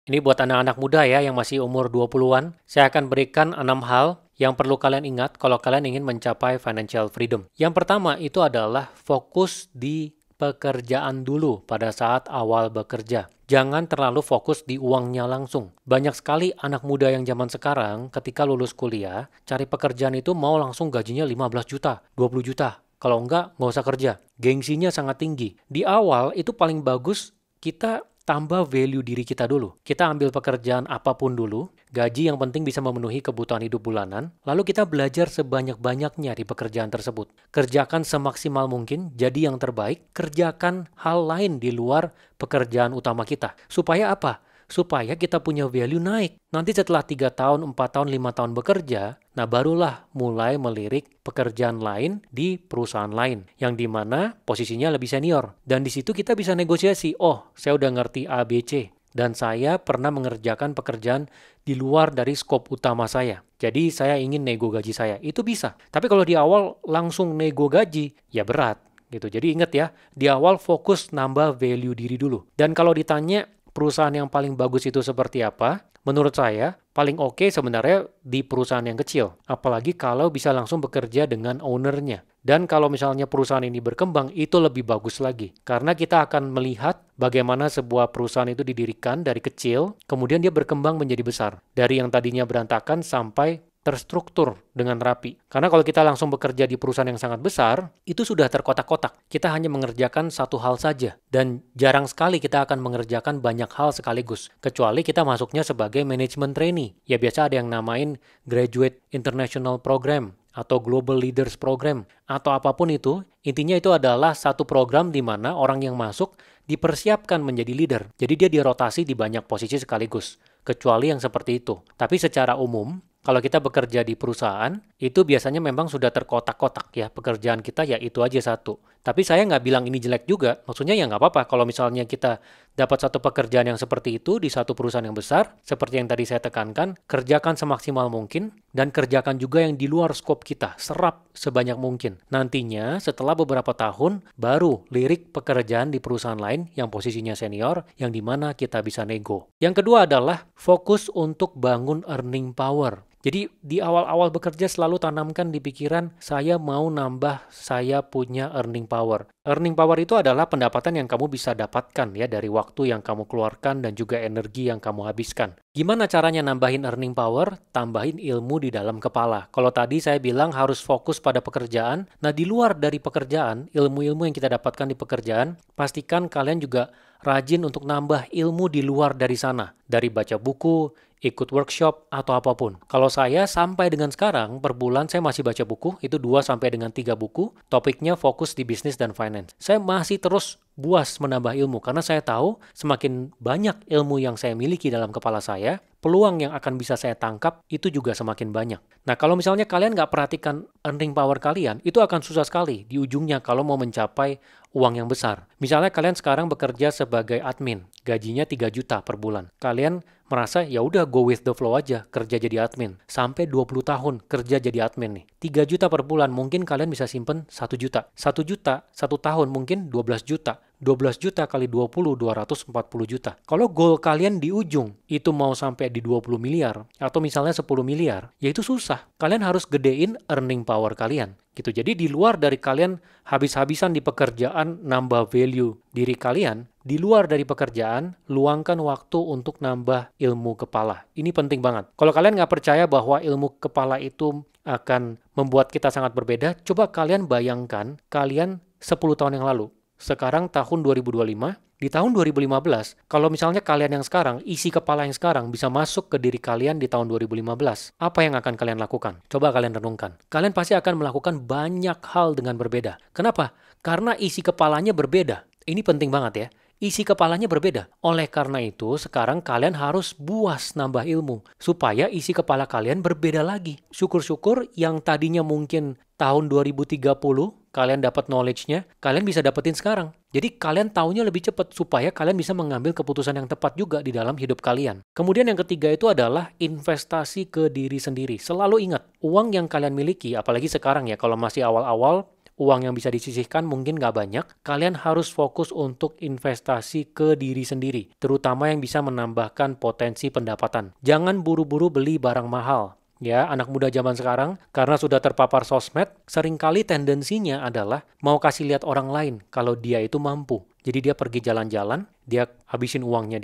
Ini buat anak-anak muda ya yang masih umur 20-an. Saya akan berikan 6 hal yang perlu kalian ingat kalau kalian ingin mencapai financial freedom. Yang pertama itu adalah fokus di pekerjaan dulu pada saat awal bekerja. Jangan terlalu fokus di uangnya langsung. Banyak sekali anak muda yang zaman sekarang ketika lulus kuliah, cari pekerjaan itu mau langsung gajinya 15 juta, 20 juta. Kalau enggak, nggak usah kerja. Gengsinya sangat tinggi. Di awal itu paling bagus kita tambah value diri kita dulu. Kita ambil pekerjaan apapun dulu, gaji yang penting bisa memenuhi kebutuhan hidup bulanan, lalu kita belajar sebanyak-banyaknya di pekerjaan tersebut. Kerjakan semaksimal mungkin, jadi yang terbaik, kerjakan hal lain di luar pekerjaan utama kita. Supaya apa? Supaya kita punya value naik. Nanti setelah 3 tahun, 4 tahun, 5 tahun bekerja, nah barulah mulai melirik pekerjaan lain di perusahaan lain, yang dimana posisinya lebih senior. Dan di situ kita bisa negosiasi, oh saya udah ngerti A, B, C, dan saya pernah mengerjakan pekerjaan di luar dari skop utama saya. Jadi saya ingin nego gaji saya. Itu bisa. Tapi kalau di awal langsung nego gaji, ya berat gitu. Jadi ingat ya, di awal fokus nambah value diri dulu. Dan kalau ditanya perusahaan yang paling bagus itu seperti apa? Menurut saya, paling oke sebenarnya di perusahaan yang kecil. Apalagi kalau bisa langsung bekerja dengan ownernya. Dan kalau misalnya perusahaan ini berkembang, itu lebih bagus lagi. Karena kita akan melihat bagaimana sebuah perusahaan itu didirikan dari kecil, kemudian dia berkembang menjadi besar. Dari yang tadinya berantakan sampai terstruktur dengan rapi. Karena kalau kita langsung bekerja di perusahaan yang sangat besar, itu sudah terkotak-kotak. Kita hanya mengerjakan satu hal saja. Dan jarang sekali kita akan mengerjakan banyak hal sekaligus. Kecuali kita masuknya sebagai management trainee. Ya biasa ada yang namain Graduate International Program atau Global Leaders Program atau apapun itu. Intinya itu adalah satu program di mana orang yang masuk dipersiapkan menjadi leader. Jadi dia dirotasi di banyak posisi sekaligus. Kecuali yang seperti itu. Tapi secara umum, kalau kita bekerja di perusahaan, itu biasanya memang sudah terkotak-kotak ya. Pekerjaan kita ya itu aja satu. Tapi saya nggak bilang ini jelek juga. Maksudnya ya nggak apa-apa kalau misalnya kita dapat satu pekerjaan yang seperti itu di satu perusahaan yang besar, seperti yang tadi saya tekankan, kerjakan semaksimal mungkin, dan kerjakan juga yang di luar skop kita. Serap sebanyak mungkin. Nantinya setelah beberapa tahun, baru lirik pekerjaan di perusahaan lain yang posisinya senior, yang dimana kita bisa nego. Yang kedua adalah fokus untuk bangun earning power. Jadi di awal-awal bekerja selalu tanamkan di pikiran, saya mau nambah, saya punya earning power. Earning power itu adalah pendapatan yang kamu bisa dapatkan ya dari waktu yang kamu keluarkan dan juga energi yang kamu habiskan. Gimana caranya nambahin earning power? Tambahin ilmu di dalam kepala. Kalau tadi saya bilang harus fokus pada pekerjaan, nah di luar dari pekerjaan, ilmu-ilmu yang kita dapatkan di pekerjaan, pastikan kalian juga rajin untuk nambah ilmu di luar dari sana. Dari baca buku, ikut workshop, atau apapun. Kalau saya sampai dengan sekarang, per bulan saya masih baca buku, itu 2 sampai dengan 3 buku, topiknya fokus di bisnis dan finance. Saya masih terus buas menambah ilmu, karena saya tahu semakin banyak ilmu yang saya miliki dalam kepala saya, peluang yang akan bisa saya tangkap itu juga semakin banyak. Nah, kalau misalnya kalian nggak perhatikan earning power kalian, itu akan susah sekali di ujungnya kalau mau mencapai uang yang besar. Misalnya kalian sekarang bekerja sebagai admin, gajinya 3 juta per bulan. Kalian merasa ya udah go with the flow aja, kerja jadi admin. Sampai 20 tahun kerja jadi admin nih. 3 juta per bulan, mungkin kalian bisa simpen 1 juta. 1 juta, 1 tahun mungkin 12 juta. 12 juta kali 20, 240 juta. Kalau goal kalian di ujung itu mau sampai di 20 miliar atau misalnya 10 miliar, ya itu susah. Kalian harus gedein earning power kalian. Gitu. Jadi di luar dari kalian habis-habisan di pekerjaan nambah value diri kalian, di luar dari pekerjaan, luangkan waktu untuk nambah ilmu kepala. Ini penting banget. Kalau kalian nggak percaya bahwa ilmu kepala itu akan membuat kita sangat berbeda, coba kalian bayangkan kalian 10 tahun yang lalu. Sekarang tahun 2025, di tahun 2015, kalau misalnya kalian yang sekarang, isi kepala yang sekarang bisa masuk ke diri kalian di tahun 2015, apa yang akan kalian lakukan? Coba kalian renungkan. Kalian pasti akan melakukan banyak hal dengan berbeda. Kenapa? Karena isi kepalanya berbeda. Ini penting banget ya. Isi kepalanya berbeda. Oleh karena itu, sekarang kalian harus buas nambah ilmu. Supaya isi kepala kalian berbeda lagi. Syukur-syukur yang tadinya mungkin tahun 2030, kalian dapat knowledge-nya, kalian bisa dapetin sekarang. Jadi kalian taunya lebih cepat supaya kalian bisa mengambil keputusan yang tepat juga di dalam hidup kalian. Kemudian yang ketiga itu adalah investasi ke diri sendiri. Selalu ingat, uang yang kalian miliki, apalagi sekarang ya, kalau masih awal-awal, uang yang bisa disisihkan mungkin nggak banyak, kalian harus fokus untuk investasi ke diri sendiri, terutama yang bisa menambahkan potensi pendapatan. Jangan buru-buru beli barang mahal. Ya, anak muda zaman sekarang, karena sudah terpapar sosmed, seringkali tendensinya adalah mau kasih lihat orang lain kalau dia itu mampu. Jadi dia pergi jalan-jalan, dia habisin uangnya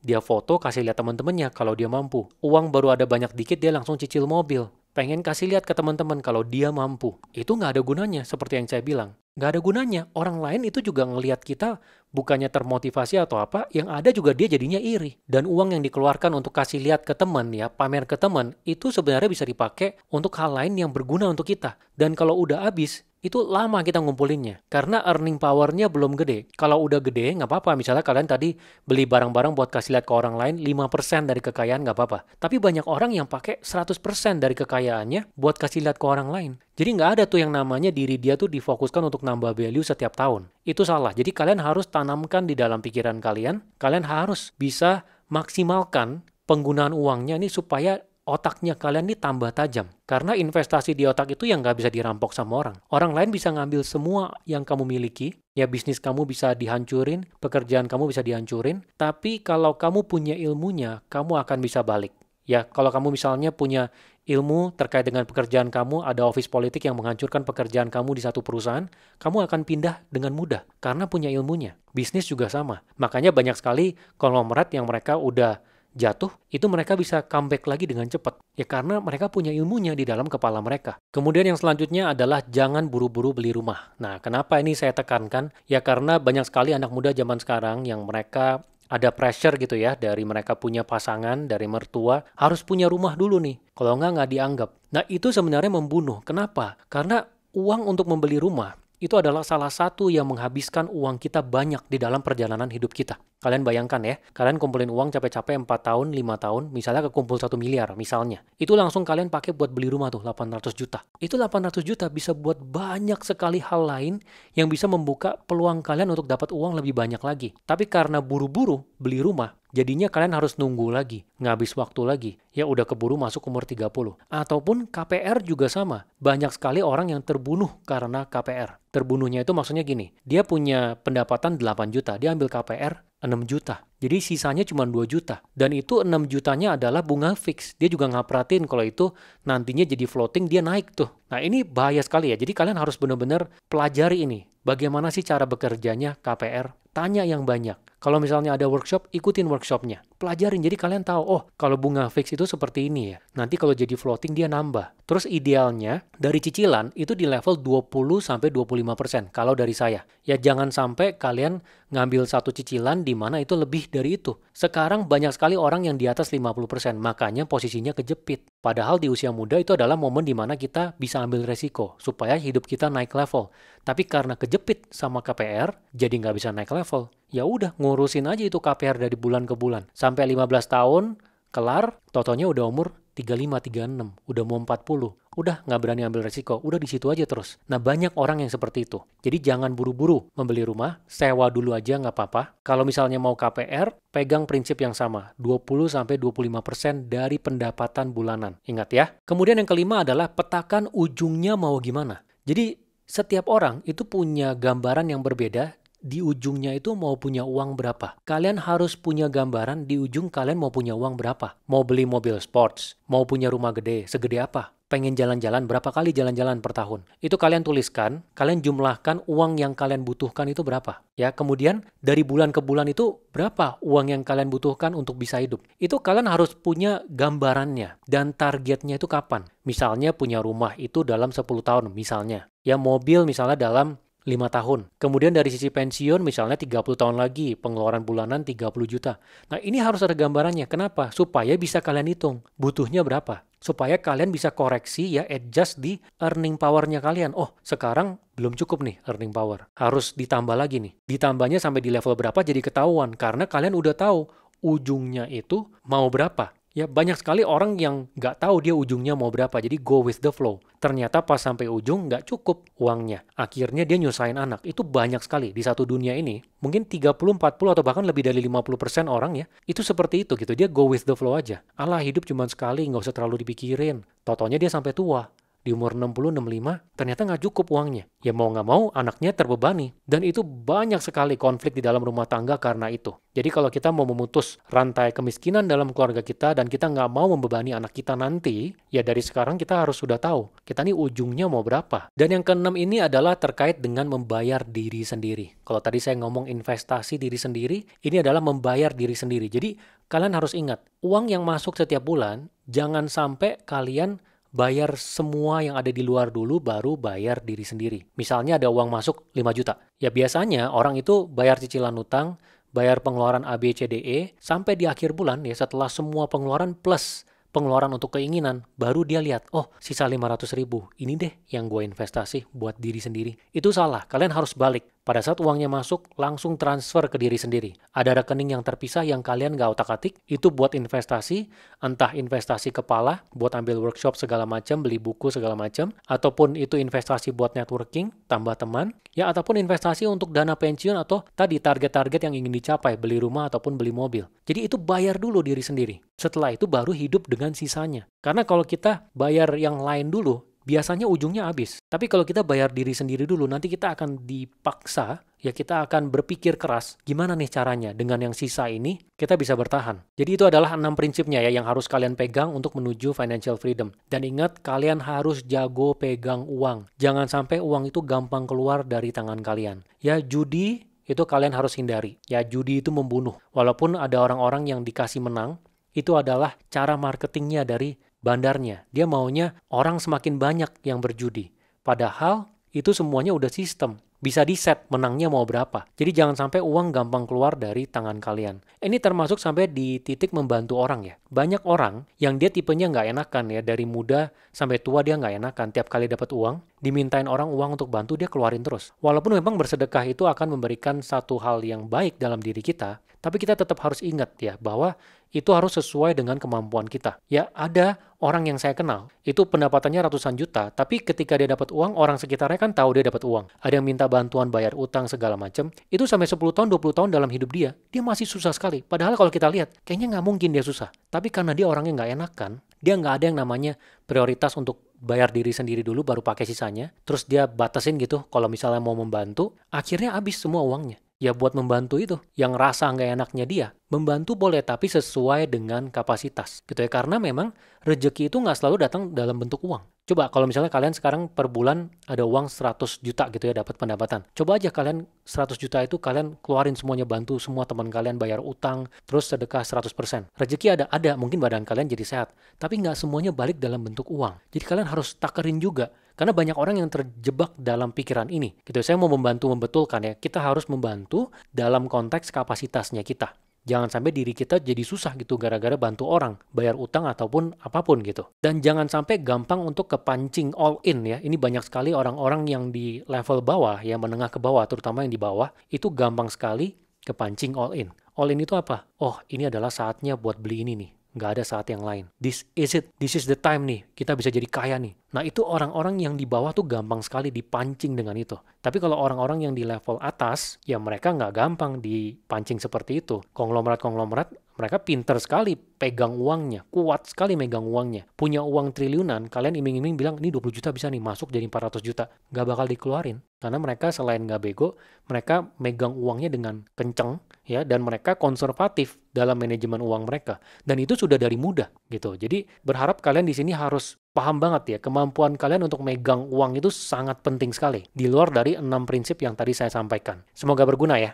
dia foto kasih lihat teman-temannya kalau dia mampu. Uang baru ada banyak dikit, dia langsung cicil mobil. Pengen kasih lihat ke teman-teman kalau dia mampu. Itu nggak ada gunanya, seperti yang saya bilang. Nggak ada gunanya. Orang lain itu juga ngelihat kita bukannya termotivasi atau apa, yang ada juga dia jadinya iri. Dan uang yang dikeluarkan untuk kasih lihat ke teman, ya, pamer ke teman, itu sebenarnya bisa dipakai untuk hal lain yang berguna untuk kita. Dan kalau udah habis, itu lama kita ngumpulinnya. Karena earning power-nya belum gede. Kalau udah gede, nggak apa-apa. Misalnya kalian tadi beli barang-barang buat kasih lihat ke orang lain, 5% dari kekayaan nggak apa-apa. Tapi banyak orang yang pakai 100% dari kekayaannya buat kasih lihat ke orang lain. Jadi nggak ada tuh yang namanya diri dia tuh difokuskan untuk nambah value setiap tahun. Itu salah. Jadi kalian harus tanamkan di dalam pikiran kalian harus bisa maksimalkan penggunaan uangnya ini supaya otaknya kalian ini tambah tajam. Karena investasi di otak itu yang nggak bisa dirampok sama orang. Orang lain bisa ngambil semua yang kamu miliki, ya bisnis kamu bisa dihancurin, pekerjaan kamu bisa dihancurin, tapi kalau kamu punya ilmunya, kamu akan bisa balik. Ya, kalau kamu misalnya punya ilmu terkait dengan pekerjaan kamu, ada office politik yang menghancurkan pekerjaan kamu di satu perusahaan, kamu akan pindah dengan mudah karena punya ilmunya. Bisnis juga sama. Makanya banyak sekali konglomerat yang mereka udah jatuh, itu mereka bisa comeback lagi dengan cepat. Ya karena mereka punya ilmunya di dalam kepala mereka. Kemudian yang selanjutnya adalah jangan buru-buru beli rumah. Nah, kenapa ini saya tekankan? Ya karena banyak sekali anak muda zaman sekarang yang mereka ada pressure gitu ya, dari mereka punya pasangan, dari mertua, harus punya rumah dulu nih. Kalau nggak dianggap. Nah, itu sebenarnya membunuh. Kenapa? Karena uang untuk membeli rumah itu adalah salah satu yang menghabiskan uang kita banyak di dalam perjalanan hidup kita. Kalian bayangkan ya, kalian kumpulin uang capek-capek 4 tahun, 5 tahun, misalnya kekumpul 1 miliar misalnya. Itu langsung kalian pakai buat beli rumah tuh, 800 juta. Itu 800 juta bisa buat banyak sekali hal lain yang bisa membuka peluang kalian untuk dapat uang lebih banyak lagi. Tapi karena buru-buru beli rumah, jadinya kalian harus nunggu lagi, ngabis waktu lagi. Ya udah keburu masuk umur 30. Ataupun KPR juga sama. Banyak sekali orang yang terbunuh karena KPR. Terbunuhnya itu maksudnya gini, dia punya pendapatan 8 juta, dia ambil KPR 6 juta. Jadi sisanya cuma 2 juta. Dan itu 6 jutanya adalah bunga fix. Dia juga nggak perhatiin kalau itu nantinya jadi floating, dia naik tuh. Nah ini bahaya sekali ya. Jadi kalian harus benar-benar pelajari ini. Bagaimana sih cara bekerjanya KPR? Tanya yang banyak. Kalau misalnya ada workshop, ikutin workshopnya. Pelajarin, jadi kalian tahu, oh kalau bunga fix itu seperti ini ya. Nanti kalau jadi floating dia nambah. Terus idealnya dari cicilan itu di level 20-25% kalau dari saya. Ya jangan sampai kalian ngambil satu cicilan di mana itu lebih dari itu. Sekarang banyak sekali orang yang di atas 50%, makanya posisinya kejepit. Padahal di usia muda itu adalah momen di mana kita bisa ambil resiko supaya hidup kita naik level. Tapi karena kejepit sama KPR, jadi nggak bisa naik level. Ya udah, ngurusin aja itu KPR dari bulan ke bulan. Sampai 15 tahun, kelar, totonya udah umur 35, 36, udah mau 40. Udah nggak berani ambil resiko, udah di situ aja terus. Nah banyak orang yang seperti itu. Jadi jangan buru-buru membeli rumah, sewa dulu aja nggak apa-apa. Kalau misalnya mau KPR, pegang prinsip yang sama, 20-25% dari pendapatan bulanan. Ingat ya. Kemudian yang kelima adalah petakan ujungnya mau gimana. Jadi setiap orang itu punya gambaran yang berbeda. Di ujungnya itu mau punya uang berapa. Kalian harus punya gambaran di ujung kalian mau punya uang berapa. Mau beli mobil sports, mau punya rumah gede, segede apa. Pengen jalan-jalan, berapa kali jalan-jalan per tahun. Itu kalian tuliskan, kalian jumlahkan uang yang kalian butuhkan itu berapa. Ya, kemudian dari bulan ke bulan itu berapa uang yang kalian butuhkan untuk bisa hidup. Itu kalian harus punya gambarannya dan targetnya itu kapan. Misalnya punya rumah itu dalam 10 tahun misalnya. Ya mobil misalnya dalam 5 tahun. Kemudian dari sisi pensiun misalnya 30 tahun lagi, pengeluaran bulanan 30 juta. Nah ini harus ada gambarannya. Kenapa? Supaya bisa kalian hitung. Butuhnya berapa? Supaya kalian bisa koreksi ya, adjust di earning power-nya kalian. Oh sekarang belum cukup nih earning power. Harus ditambah lagi nih. Ditambahnya sampai di level berapa jadi ketahuan. Karena kalian udah tahu ujungnya itu mau berapa. Ya banyak sekali orang yang nggak tahu dia ujungnya mau berapa, jadi go with the flow. Ternyata pas sampai ujung nggak cukup uangnya. Akhirnya dia nyusahin anak. Itu banyak sekali di satu dunia ini. Mungkin 30, 40 atau bahkan lebih dari 50% orang ya. Itu seperti itu gitu, dia go with the flow aja. Alah hidup cuma sekali, nggak usah terlalu dipikirin. Totonya dia sampai tua. di umur 60, 65, ternyata nggak cukup uangnya. Ya mau nggak mau, anaknya terbebani. Dan itu banyak sekali konflik di dalam rumah tangga karena itu. Jadi kalau kita mau memutus rantai kemiskinan dalam keluarga kita dan kita nggak mau membebani anak kita nanti, ya dari sekarang kita harus sudah tahu, kita nih ujungnya mau berapa. Dan yang keenam ini adalah terkait dengan membayar diri sendiri. Kalau tadi saya ngomong investasi diri sendiri, ini adalah membayar diri sendiri. Jadi kalian harus ingat, uang yang masuk setiap bulan, jangan sampai kalian bayar semua yang ada di luar dulu baru bayar diri sendiri. Misalnya ada uang masuk 5 juta. Ya biasanya orang itu bayar cicilan utang, bayar pengeluaran A, B, C, D, E, sampai di akhir bulan ya setelah semua pengeluaran plus pengeluaran untuk keinginan, baru dia lihat, oh sisa 500.000, ini deh yang gue investasi buat diri sendiri. Itu salah, kalian harus balik. Pada saat uangnya masuk, langsung transfer ke diri sendiri. Ada rekening yang terpisah yang kalian gak otak-atik, itu buat investasi, entah investasi kepala, buat ambil workshop segala macam, beli buku segala macam, ataupun itu investasi buat networking, tambah teman, ya ataupun investasi untuk dana pensiun atau tadi target-target yang ingin dicapai, beli rumah ataupun beli mobil. Jadi itu bayar dulu diri sendiri. Setelah itu baru hidup dengan sisanya. Karena kalau kita bayar yang lain dulu, biasanya ujungnya habis. Tapi kalau kita bayar diri sendiri dulu, nanti kita akan dipaksa, ya kita akan berpikir keras, gimana nih caranya dengan yang sisa ini kita bisa bertahan. Jadi itu adalah 6 prinsipnya ya yang harus kalian pegang untuk menuju financial freedom. Dan ingat, kalian harus jago pegang uang. Jangan sampai uang itu gampang keluar dari tangan kalian. Ya judi itu kalian harus hindari. Ya judi itu membunuh. Walaupun ada orang-orang yang dikasih menang, itu adalah cara marketingnya dari bandarnya. Dia maunya orang semakin banyak yang berjudi. Padahal itu semuanya udah sistem. Bisa di-set menangnya mau berapa. Jadi jangan sampai uang gampang keluar dari tangan kalian. Ini termasuk sampai di titik membantu orang ya. Banyak orang yang dia tipenya nggak enakan ya. Dari muda sampai tua dia nggak enakan. Tiap kali dapat uang, dimintain orang uang untuk bantu, dia keluarin terus. Walaupun memang bersedekah itu akan memberikan satu hal yang baik dalam diri kita, tapi kita tetap harus ingat ya bahwa itu harus sesuai dengan kemampuan kita. Ya ada orang yang saya kenal, itu pendapatannya ratusan juta, tapi ketika dia dapat uang, orang sekitarnya kan tahu dia dapat uang. Ada yang minta bantuan bayar utang segala macam, itu sampai 10 tahun, 20 tahun dalam hidup dia masih susah sekali. Padahal kalau kita lihat, kayaknya nggak mungkin dia susah. Tapi karena dia orangnya nggak enakan, dia nggak ada yang namanya prioritas untuk bayar diri sendiri dulu baru pakai sisanya, terus dia batasin gitu kalau misalnya mau membantu, akhirnya habis semua uangnya. Ya buat membantu itu, yang rasa nggak enaknya dia, membantu boleh tapi sesuai dengan kapasitas gitu ya, karena memang rezeki itu nggak selalu datang dalam bentuk uang. Coba kalau misalnya kalian sekarang per bulan ada uang 100 juta gitu ya dapat pendapatan. Coba aja kalian 100 juta itu kalian keluarin semuanya, bantu semua teman kalian bayar utang, terus sedekah 100%. Rezeki ada, mungkin badan kalian jadi sehat, tapi nggak semuanya balik dalam bentuk uang. Jadi kalian harus takerin juga. Karena banyak orang yang terjebak dalam pikiran ini. Gitu. Saya mau membantu membetulkan ya. Kita harus membantu dalam konteks kapasitasnya kita. Jangan sampai diri kita jadi susah gitu gara-gara bantu orang, bayar utang ataupun apapun gitu. Dan jangan sampai gampang untuk kepancing all in ya. Ini banyak sekali orang-orang yang di level bawah, yang menengah ke bawah, terutama yang di bawah, itu gampang sekali kepancing all in. All in itu apa? Oh, ini adalah saatnya buat beli ini nih. Nggak ada saat yang lain. This is it. This is the time nih. Kita bisa jadi kaya nih. Nah itu orang-orang yang di bawah tuh gampang sekali dipancing dengan itu. Tapi kalau orang-orang yang di level atas, ya mereka nggak gampang dipancing seperti itu. Konglomerat-konglomerat, mereka pinter sekali pegang uangnya. Kuat sekali megang uangnya. Punya uang triliunan, kalian iming-iming bilang, ini 20 juta bisa nih masuk jadi 400 juta. Nggak bakal dikeluarin. Karena mereka selain nggak bego, mereka megang uangnya dengan kenceng, ya, dan mereka konservatif dalam manajemen uang mereka. Dan itu sudah dari muda, gitu. Jadi berharap kalian di sini harus paham banget ya, kemampuan kalian untuk megang uang itu sangat penting sekali. Di luar dari 6 prinsip yang tadi saya sampaikan. Semoga berguna ya.